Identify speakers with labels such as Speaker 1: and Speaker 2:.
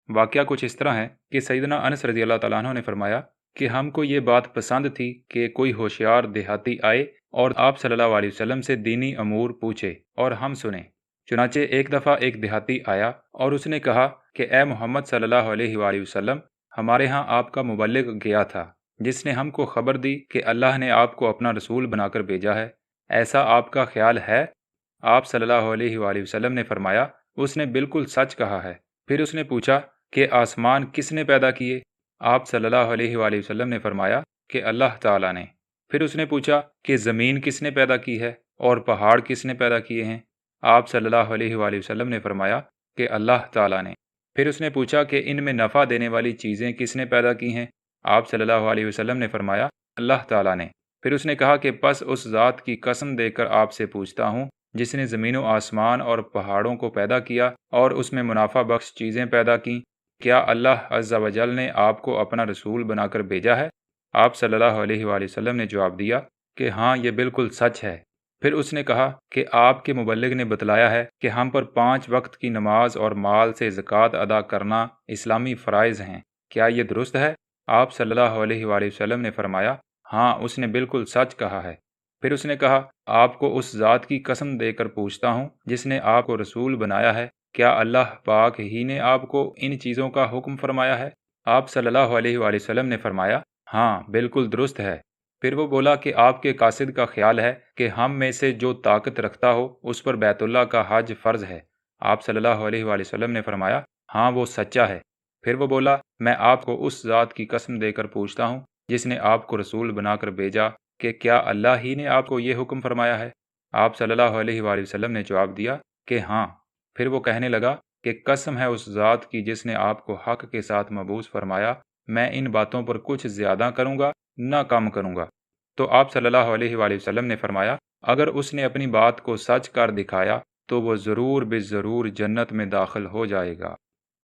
Speaker 1: واقعہ کچھ اس طرح ہے کہ سیدنا انس رضی اللہ تعالیٰ عنہ نے فرمایا کہ ہم کو یہ بات پسند تھی کہ کوئی ہوشیار دیہاتی آئے اور آپ صلی اللہ علیہ وسلم سے دینی امور پوچھے اور ہم سنیں۔ چنانچہ ایک دفعہ ایک دیہاتی آیا اور اس نے کہا کہ اے محمد صلی اللہ علیہ وآلہ وسلم، ہمارے ہاں آپ کا مبلغ گیا تھا جس نے ہم کو خبر دی کہ اللہ نے آپ کو اپنا رسول بنا کر بھیجا ہے، ایسا آپ کا خیال ہے؟ آپ صلی اللہ علیہ وآلہ وسلم نے فرمایا، اس نے بالکل سچ کہا ہے۔ پھر اس نے پوچھا کہ آسمان کس نے پیدا کیے؟ آپ صلی اللہ علیہ وآلہ وسلم نے فرمایا کہ اللہ تعالیٰ نے۔ پھر اس نے پوچھا کہ زمین کس نے پیدا کی ہے اور پہاڑ کس نے پیدا کیے ہیں؟ آپ صلی اللہ علیہ وآلہ وسلم نے فرمایا کہ اللہ تعالیٰ نے۔ پھر اس نے پوچھا کہ ان میں نفع دینے والی چیزیں کس نے پیدا کی ہیں؟ آپ صلی اللہ علیہ وسلم نے فرمایا اللہ تعالیٰ نے۔ پھر اس نے کہا کہ پس اس ذات کی قسم دے کر آپ سے پوچھتا ہوں جس نے زمین و آسمان اور پہاڑوں کو پیدا کیا اور اس میں منافع بخش چیزیں پیدا کیں، کیا اللہ عز و جل نے آپ کو اپنا رسول بنا کر بھیجا ہے؟ آپ صلی اللہ علیہ وآلہ وسلم نے جواب دیا کہ ہاں، یہ بالکل سچ ہے۔ پھر اس نے کہا کہ آپ کے مبلغ نے بتلایا ہے کہ ہم پر 5 وقت کی نماز اور مال سے زکوٰۃ ادا کرنا اسلامی فرائض ہیں، کیا یہ درست ہے؟ آپ صلی اللہ علیہ وآلہ وسلم نے فرمایا ہاں، اس نے بالکل سچ کہا ہے۔ پھر اس نے کہا آپ کو اس ذات کی قسم دے کر پوچھتا ہوں جس نے آپ کو رسول بنایا ہے، کیا اللہ پاک ہی نے آپ کو ان چیزوں کا حکم فرمایا ہے؟ آپ صلی اللہ علیہ وآلہ وسلم نے فرمایا ہاں، بالکل درست ہے۔ پھر وہ بولا کہ آپ کے قاصد کا خیال ہے کہ ہم میں سے جو طاقت رکھتا ہو اس پر بیت اللہ کا حج فرض ہے۔ آپ صلی اللہ علیہ وآلہ وسلم نے فرمایا ہاں، وہ سچا ہے۔ پھر وہ بولا میں آپ کو اس ذات کی قسم دے کر پوچھتا ہوں جس نے آپ کو رسول بنا کر بھیجا کہ کیا اللہ ہی نے آپ کو یہ حکم فرمایا ہے؟ آپ صلی اللہ علیہ وآلہ وسلم نے جواب دیا کہ ہاں۔ پھر وہ کہنے لگا کہ قسم ہے اس ذات کی جس نے آپ کو حق کے ساتھ مبعوث فرمایا، میں ان باتوں پر کچھ زیادہ کروں گا نہ کم کروں گا۔ تو آپ صلی اللہ علیہ وآلہ وسلم نے فرمایا اگر اس نے اپنی بات کو سچ کر دکھایا تو وہ ضرور بے ضرور جنت میں داخل ہو جائے گا۔